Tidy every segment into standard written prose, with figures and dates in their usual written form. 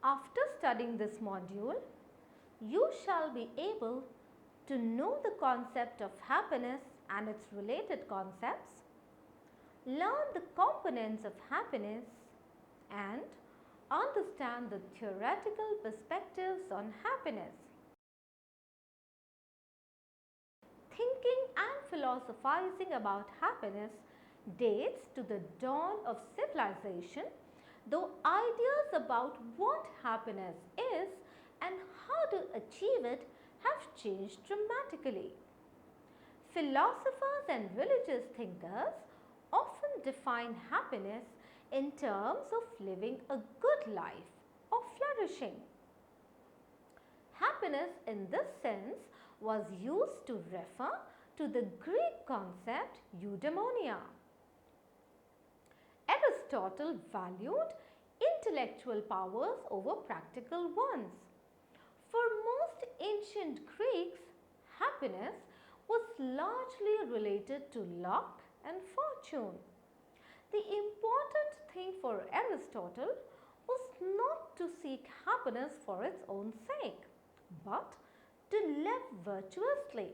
After studying this module, you shall be able to know the concept of happiness and its related concepts, learn the components of happiness, and understand the theoretical perspectives on happiness. Thinking and philosophizing about happiness dates to the dawn of civilization, though ideas about what happiness is and how to achieve it have changed dramatically. Philosophers and religious thinkers often define happiness in terms of living a good life or flourishing. Happiness in this sense was used to refer to the Greek concept eudaimonia. Aristotle valued intellectual powers over practical ones. For most ancient Greeks, happiness was largely related to luck and fortune. The important thing for Aristotle was not to seek happiness for its own sake, but to live virtuously.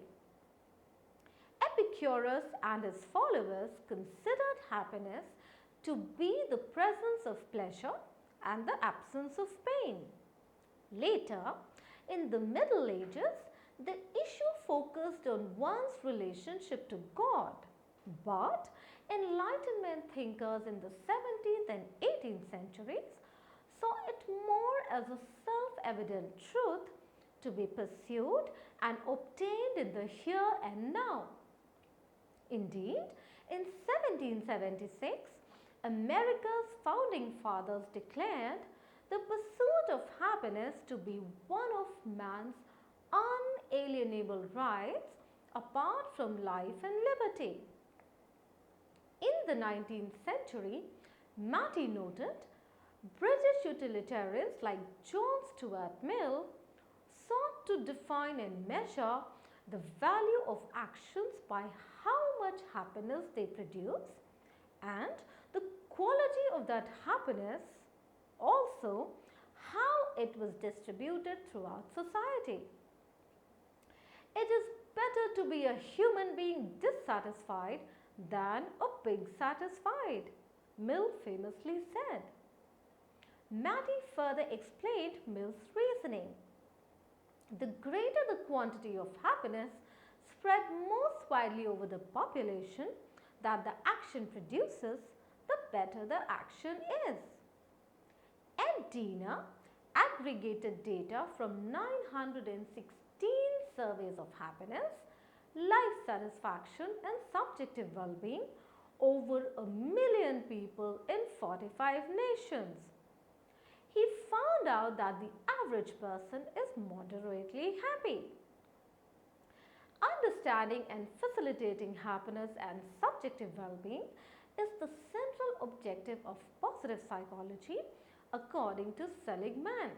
Epicurus and his followers considered happiness to be the presence of pleasure and the absence of pain. Later, in the Middle Ages, the issue focused on one's relationship to God, but Enlightenment thinkers in the 17th and 18th centuries saw it more as a self-evident truth to be pursued and obtained in the here and now. Indeed, in 1776, America's founding fathers declared the pursuit of happiness to be one of man's unalienable rights apart from life and liberty. In the 19th century, Matty noted, British utilitarians like John Stuart Mill sought to define and measure the value of actions by how much happiness they produce and the quality of that happiness, also how it was distributed throughout society. It is better to be a human being dissatisfied than a pig satisfied, Mill famously said. Matty further explained Mill's reasoning. The greater the quantity of happiness spread most widely over the population that the action produces, the better the action is. Ed Diener aggregated data from 916 surveys of happiness, life satisfaction and subjective well-being over 1 million people in 45 nations. He found out that the average person is moderately happy. Understanding and facilitating happiness and subjective well-being is the central objective of positive psychology according to Seligman.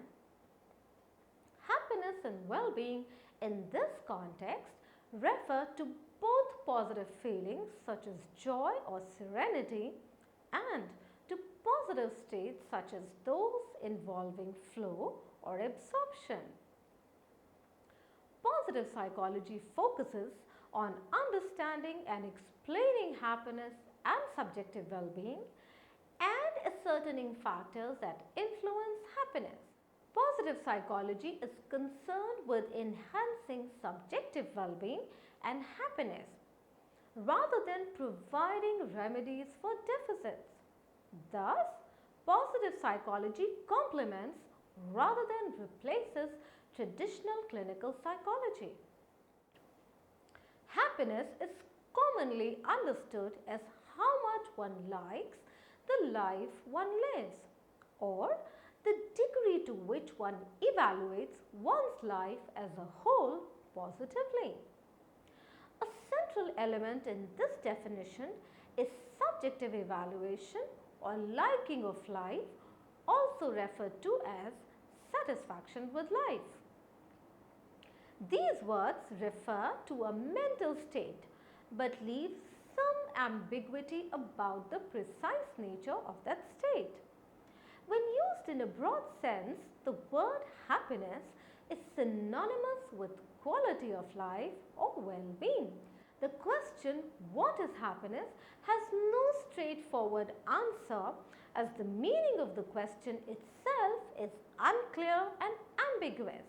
Happiness and well-being in this context refer to both positive feelings such as joy or serenity and to positive states such as those involving flow or absorption. Positive psychology focuses on understanding and explaining happiness and subjective well-being and ascertaining factors that influence happiness. Positive psychology is concerned with enhancing subjective well-being and happiness rather than providing remedies for deficits. Thus, positive psychology complements rather than replaces traditional clinical psychology. Happiness is commonly understood as how much one likes the life one lives, or the degree to which one evaluates one's life as a whole positively. A central element in this definition is subjective evaluation or liking of life, also referred to as satisfaction with life. These words refer to a mental state but leave some ambiguity about the precise nature of that state. When used in a broad sense, the word happiness is synonymous with quality of life or well-being. The question, what is happiness, has no straightforward answer, as the meaning of the question itself is unclear and ambiguous.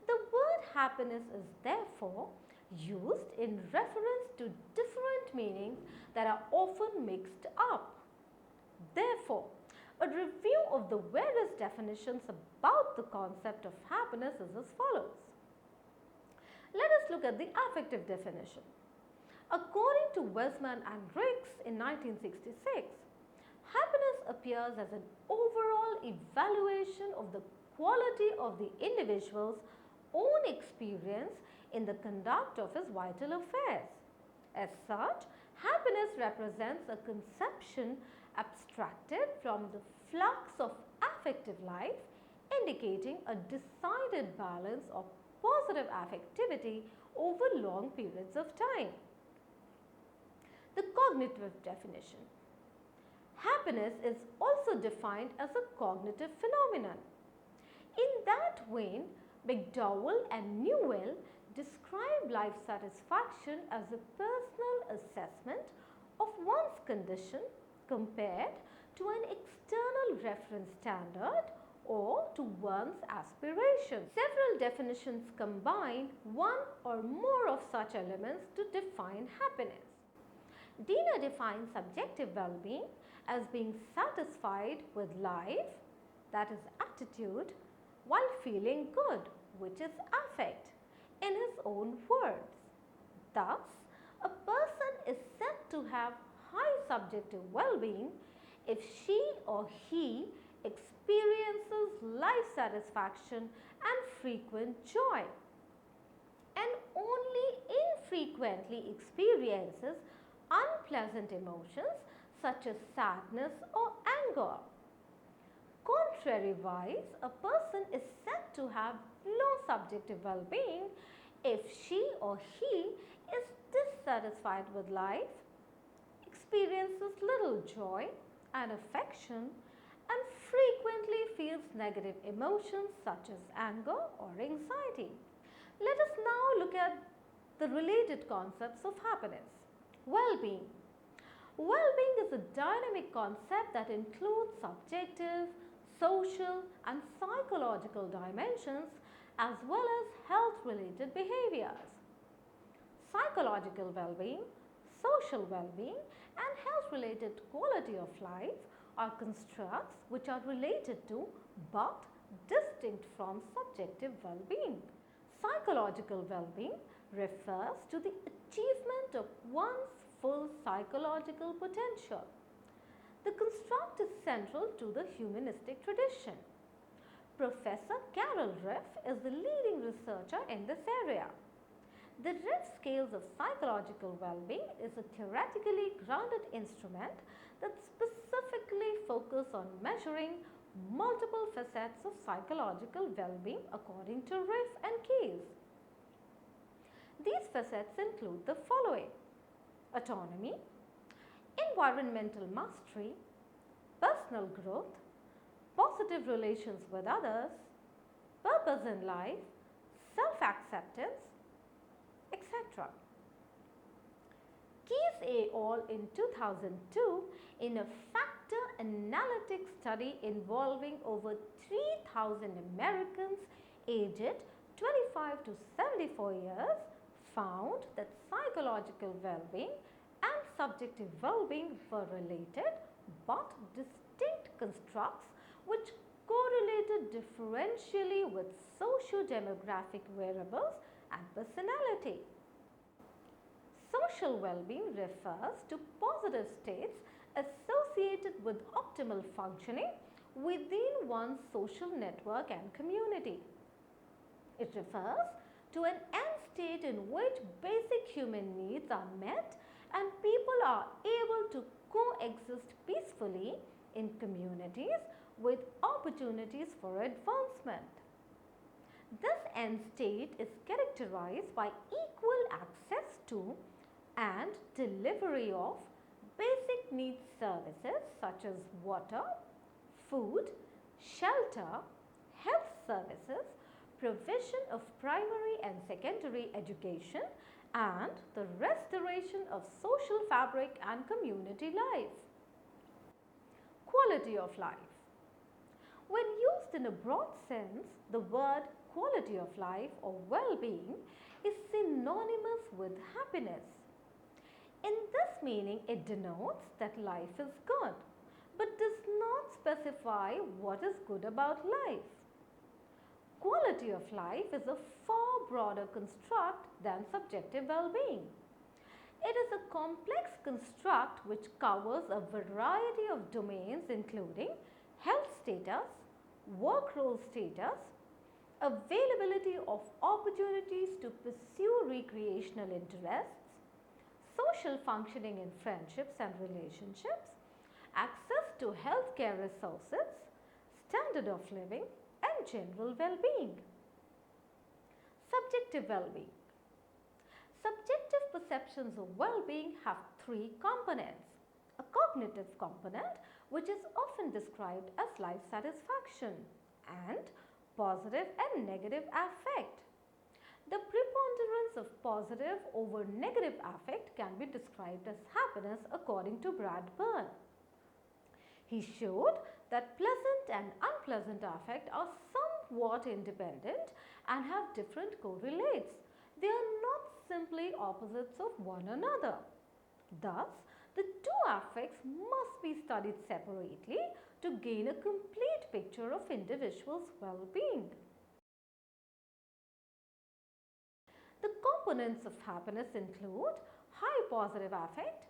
The word happiness is therefore used in reference to different meanings that are often mixed up. Therefore, a review of the various definitions about the concept of happiness is as follows. Let us look at the affective definition. According to Westman and Riggs in 1966, happiness appears as an overall evaluation of the quality of the individual's own experience in the conduct of his vital affairs. As such, happiness represents a conception abstracted from the flux of affective life, indicating a decided balance of positive affectivity over long periods of time. The cognitive definition. Happiness is also defined as a cognitive phenomenon. In that vein, McDowell and Newell describe life satisfaction as a personal assessment of one's condition compared to an external reference standard or to one's aspirations. Several definitions combine one or more of such elements to define happiness. Diener defines subjective well-being as being satisfied with life, that is attitude, while feeling good, which is affect, in his own words. Thus, a person is said to have high subjective well-being if she or he experiences life satisfaction and frequent joy, and only infrequently experiences unpleasant emotions such as sadness or anger. Contrariwise, a person is said to have low subjective well-being if she or he is dissatisfied with life, experiences little joy and affection, and frequently feels negative emotions such as anger or anxiety. Let us now look at the related concepts of happiness. Well-being. Well-being is a dynamic concept that includes subjective, social and psychological dimensions as well as health-related behaviors. Psychological well-being, social well-being and health-related quality of life are constructs which are related to but distinct from subjective well-being. Psychological well-being refers to the achievement of one's full psychological potential. The construct is central to the humanistic tradition. Professor Carol Riff is the leading researcher in this area. The Riff scales of psychological well-being is a theoretically grounded instrument that specifically focuses on measuring multiple facets of psychological well-being according to Riff and Keyes. These facets include the following: autonomy, environmental mastery, personal growth, positive relations with others, purpose in life, self-acceptance, etc. Keyes et al. In 2002, in a factor analytic study involving over 3,000 Americans aged 25 to 74 years, found that psychological well-being and subjective well-being were related but distinct constructs which correlated differentially with socio-demographic variables and personality. Social well-being refers to positive states associated with optimal functioning within one's social network and community. It refers to an end state in which basic human needs are met and people are able to coexist peacefully in communities with opportunities for advancement. This end state is characterized by equal access to and delivery of basic needs services such as water, food, shelter, health services, provision of primary and secondary education, and the restoration of social fabric and community life. Quality of life. When used in a broad sense, the word quality of life or well-being is synonymous with happiness. In this meaning, it denotes that life is good, but does not specify what is good about life. Quality of life is a far broader construct than subjective well-being. It is a complex construct which covers a variety of domains including health status, work role status, availability of opportunities to pursue recreational interests, social functioning in friendships and relationships, access to healthcare resources, standard of living, and general well-being. Subjective well-being. Subjective perceptions of well-being have three components. A cognitive component, which is often described as life satisfaction, and positive and negative affect. The preponderance of positive over negative affect can be described as happiness according to Bradburn. He showed that pleasant and unpleasant affect are somewhat independent and have different correlates. They are not simply opposites of one another. Thus, the two affects must be studied separately to gain a complete picture of individuals' well-being. The components of happiness include high positive affect,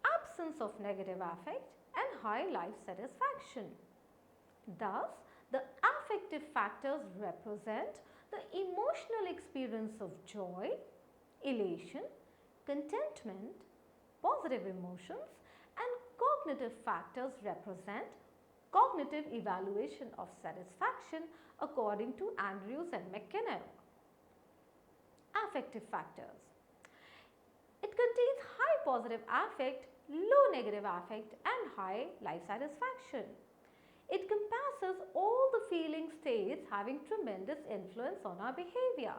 absence of negative affect, and high life satisfaction. Thus, the affective factors represent the emotional experience of joy, elation, contentment, positive emotions, and cognitive factors represent cognitive evaluation of satisfaction according to Andrews and McKenna. Affective factors. It contains high positive affect, low negative affect, and high life satisfaction. It compasses all the feeling states having tremendous influence on our behavior.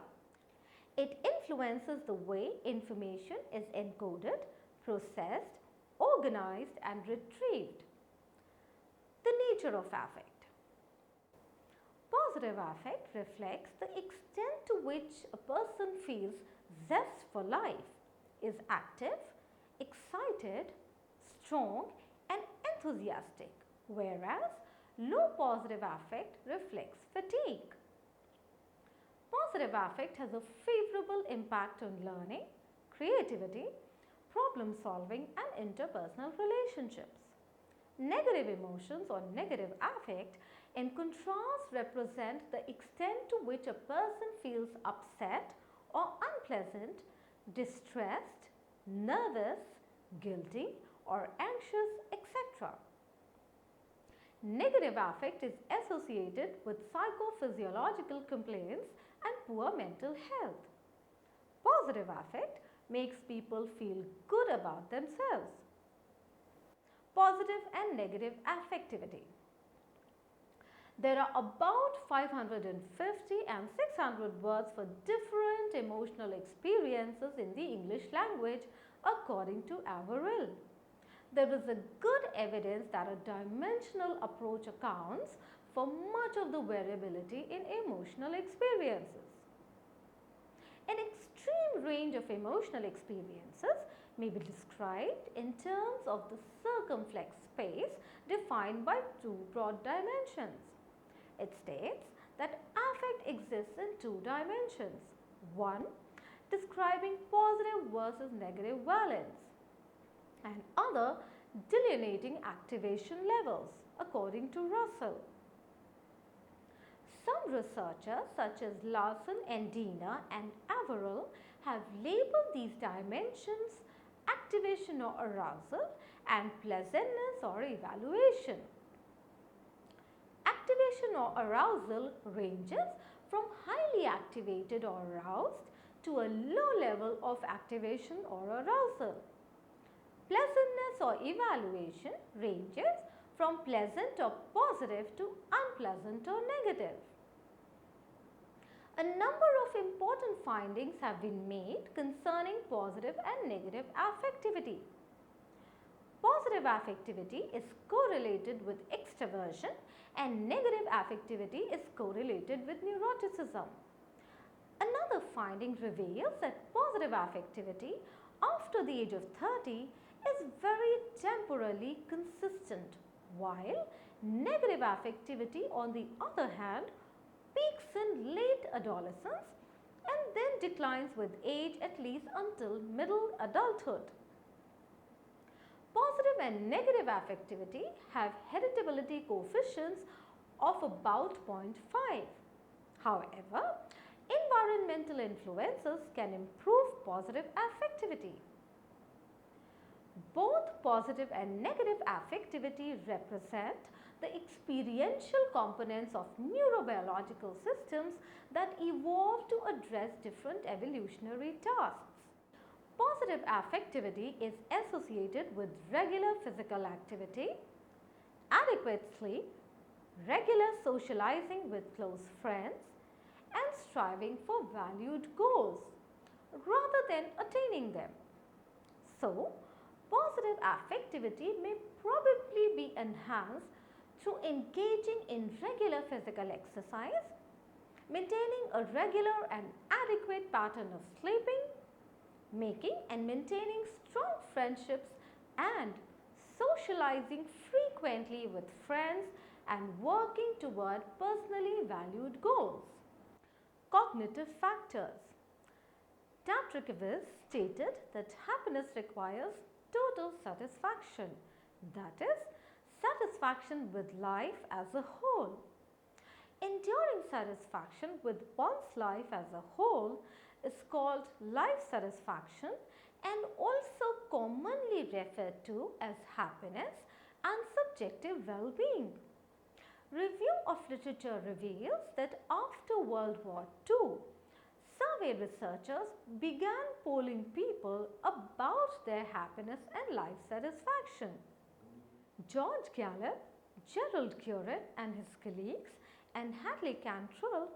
It influences the way information is encoded, processed, organized, and retrieved. The nature of affect. Positive affect reflects the extent to which a person feels zest for life, is active, excited, strong, and enthusiastic, whereas low positive affect reflects fatigue. Positive affect has a favorable impact on learning, creativity, problem solving, and interpersonal relationships. Negative emotions or negative affect, in contrast, represent the extent to which a person feels upset or unpleasant, distressed, nervous, guilty, or anxious, etc. Negative affect is associated with psychophysiological complaints and poor mental health. Positive affect makes people feel good about themselves. Positive and negative affectivity. There are about 550 and 600 words for different emotional experiences in the English language according to Averill. There is a good evidence that a dimensional approach accounts for much of the variability in emotional experiences. An extreme range of emotional experiences may be described in terms of the circumflex space defined by two broad dimensions. It states that affect exists in two dimensions. One, describing positive versus negative valence, and other, delineating activation levels according to Russell. Some researchers such as Larson and Diener and Averill have labeled these dimensions activation or arousal and pleasantness or evaluation. Activation or arousal ranges from highly activated or aroused to a low level of activation or arousal. Pleasantness or evaluation ranges from pleasant or positive to unpleasant or negative. A number of important findings have been made concerning positive and negative affectivity. Positive affectivity is correlated with extroversion and negative affectivity is correlated with neuroticism. Another finding reveals that positive affectivity after the age of 30 is very temporally consistent, while negative affectivity on the other hand peaks in late adolescence and then declines with age at least until middle adulthood. Positive and negative affectivity have heritability coefficients of about 0.5. However, environmental influences can improve positive affectivity. Both positive and negative affectivity represent the experiential components of neurobiological systems that evolve to address different evolutionary tasks. Positive affectivity is associated with regular physical activity, adequate sleep, regular socializing with close friends, and striving for valued goals rather than attaining them. So, positive affectivity may probably be enhanced through engaging in regular physical exercise, maintaining a regular and adequate pattern of sleeping, making and maintaining strong friendships, and socializing frequently with friends and working toward personally valued goals. Cognitive factors. Tatrikovitz stated that happiness requires total satisfaction, that is, satisfaction with life as a whole. Enduring satisfaction with one's life as a whole is called life satisfaction and also commonly referred to as happiness and subjective well-being. Review of literature reveals that after World War II, survey researchers began polling people about their happiness and life satisfaction. George Gallup, Gerald Curran and his colleagues and Hadley Cantrell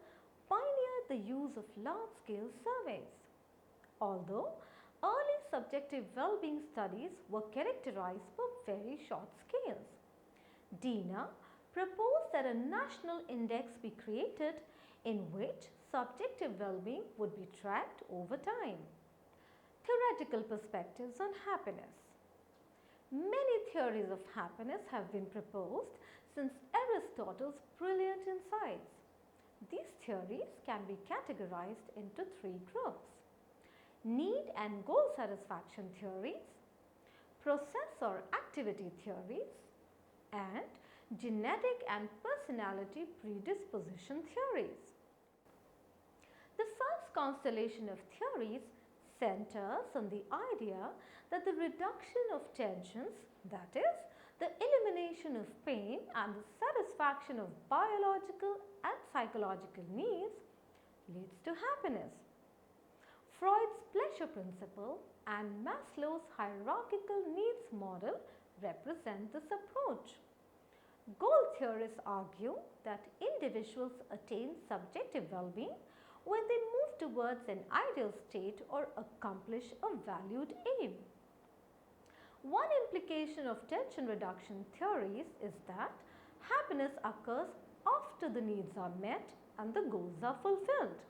pioneered the use of large-scale surveys. Although early subjective well-being studies were characterized by very short scales, Dina proposed that a national index be created in which subjective well-being would be tracked over time. Theoretical perspectives on happiness. Many theories of happiness have been proposed since Aristotle's brilliant insights. These theories can be categorized into three groups: need and goal satisfaction theories, process or activity theories, and genetic and personality predisposition theories. The first constellation of theories centers on the idea that the reduction of tensions, that is, the elimination of pain and the satisfaction of biological and psychological needs, leads to happiness. Freud's pleasure principle and Maslow's hierarchical needs model represent this approach. Goal theorists argue that individuals attain subjective well-being when they move towards an ideal state or accomplish a valued aim. One implication of tension reduction theories is that happiness occurs after the needs are met and the goals are fulfilled.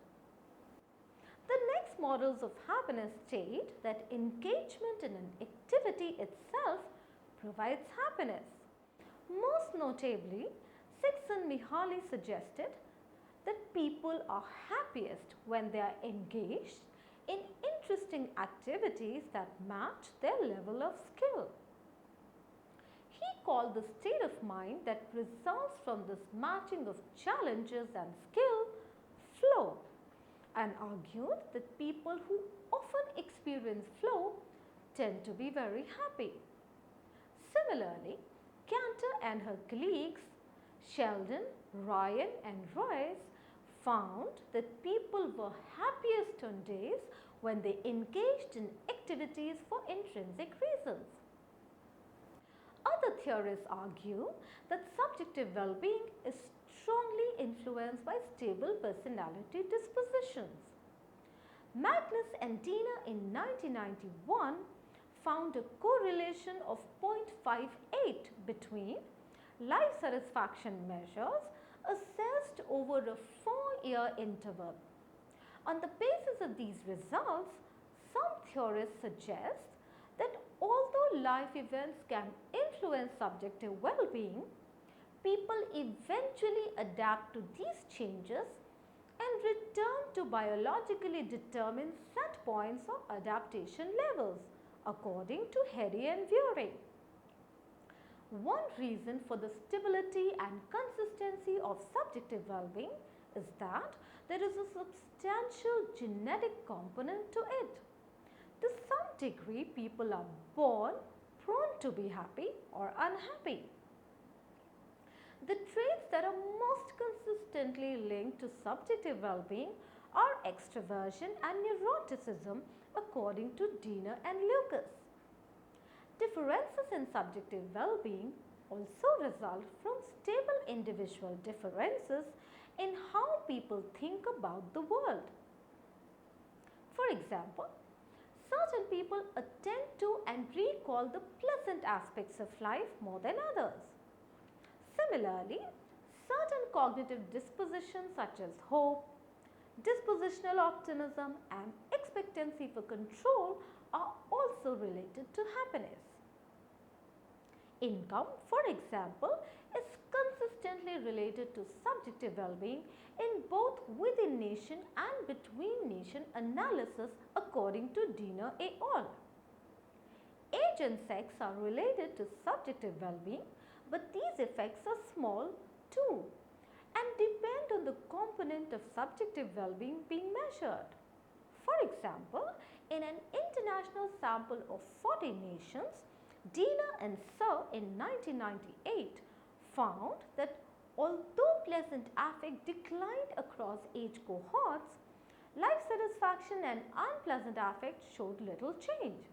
The next models of happiness state that engagement in an activity itself provides happiness. Most notably, Csikszentmihalyi suggested that people are happiest when they are engaged in interesting activities that match their level of skill. He called the state of mind that results from this matching of challenges and skill flow, and argued that people who often experience flow tend to be very happy. Similarly, Cantor and her colleagues, Sheldon, Ryan and Royce, found that people were happiest on days when they engaged in activities for intrinsic reasons. Other theorists argue that subjective well-being is strongly influenced by stable personality dispositions. Magnus and Dina in 1991 found a correlation of 0.58 between life satisfaction measures assessed over a 4-year interval. On the basis of these results, some theorists suggest that although life events can influence subjective well-being, people eventually adapt to these changes and return to biologically determined set points of adaptation levels according to Harry and Vurie. One reason for the stability and consistency of subjective well-being is that there is a substantial genetic component to it. To some degree, people are born prone to be happy or unhappy. The traits that are most consistently linked to subjective well-being are extroversion and neuroticism according to Dina and Lucas. Differences in subjective well-being also result from stable individual differences in how people think about the world. For example, certain people attend to and recall the pleasant aspects of life more than others. Similarly, certain cognitive dispositions such as hope, dispositional optimism and expectancy for control are also related to happiness. Income, for example, is consistently related to subjective well-being in both within nation and between nation analysis according to Dina et al. Age and sex are related to subjective well-being, but these effects are small too and depend on the component of subjective well-being being measured. For example, in an international sample of 40 nations, Dina and Sir in 1998 found that although pleasant affect declined across age cohorts, life satisfaction and unpleasant affect showed little change.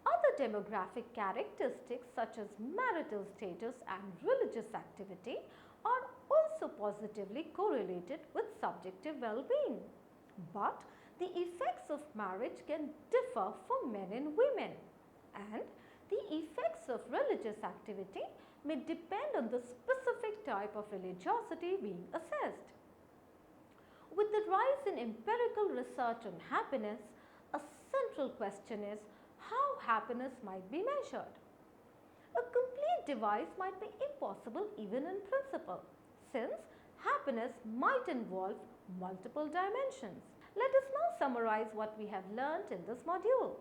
Other demographic characteristics such as marital status and religious activity are also positively correlated with subjective well-being. But the effects of marriage can differ for men and women, and the effects of religious activity may depend on the specific type of religiosity being assessed. With the rise in empirical research on happiness, a central question is how happiness might be measured. A complete device might be impossible even in principle, since happiness might involve multiple dimensions. Let us now summarize what we have learnt in this module.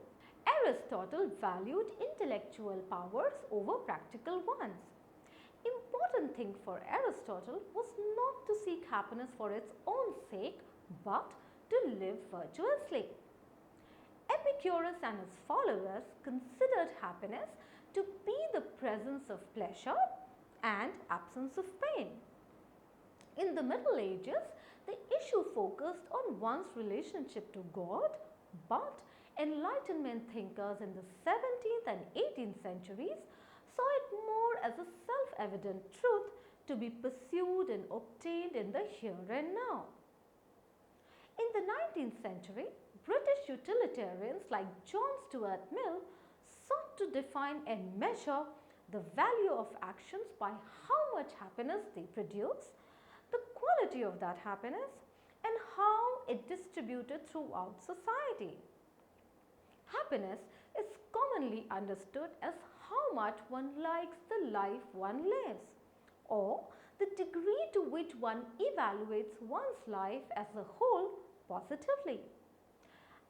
Aristotle valued intellectual powers over practical ones. Important thing for Aristotle was not to seek happiness for its own sake, but to live virtuously. Epicurus and his followers considered happiness to be the presence of pleasure and absence of pain. In the Middle Ages, the issue focused on one's relationship to God, but Enlightenment thinkers in the 17th and 18th centuries saw it more as a self-evident truth to be pursued and obtained in the here and now. In the 19th century, British utilitarians like John Stuart Mill sought to define and measure the value of actions by how much happiness they produce, the quality of that happiness, and how it distributed throughout society. Happiness is commonly understood as how much one likes the life one lives, or the degree to which one evaluates one's life as a whole positively.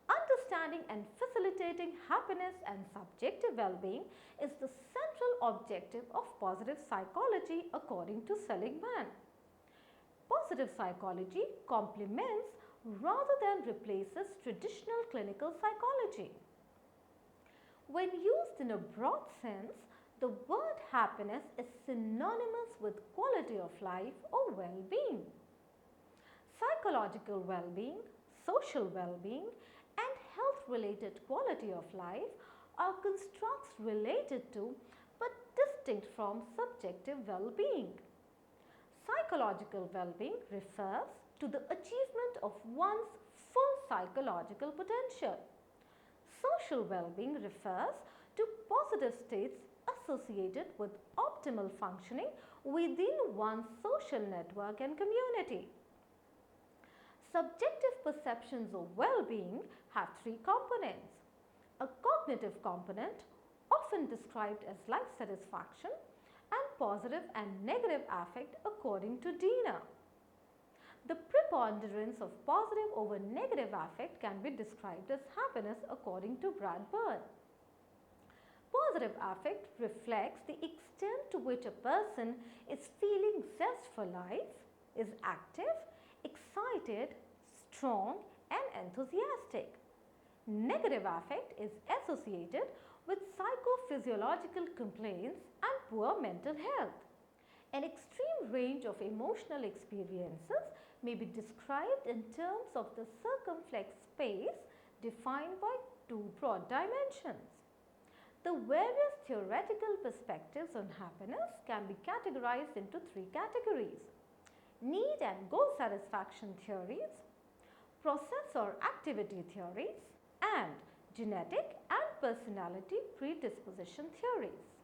Understanding and facilitating happiness and subjective well-being is the central objective of positive psychology according to Seligman. Positive psychology complements rather than replaces traditional clinical psychology. When used in a broad sense, the word happiness is synonymous with quality of life or well-being. Psychological well-being, social well-being, and health-related quality of life are constructs related to but distinct from subjective well-being. Psychological well-being refers to the achievement of one's full psychological potential. Social well-being refers to positive states associated with optimal functioning within one's social network and community. Subjective perceptions of well-being have three components. A cognitive component, often described as life satisfaction, and positive and negative affect according to Diener. The preponderance of positive over negative affect can be described as happiness according to Bradburn. Positive affect reflects the extent to which a person is feeling zest for life, is active, excited, strong and enthusiastic. Negative affect is associated with psychophysiological complaints and poor mental health. An extreme range of emotional experiences may be described in terms of the circumflex space defined by two broad dimensions. The various theoretical perspectives on happiness can be categorized into three categories: need and goal satisfaction theories, process or activity theories, and genetic and personality predisposition theories.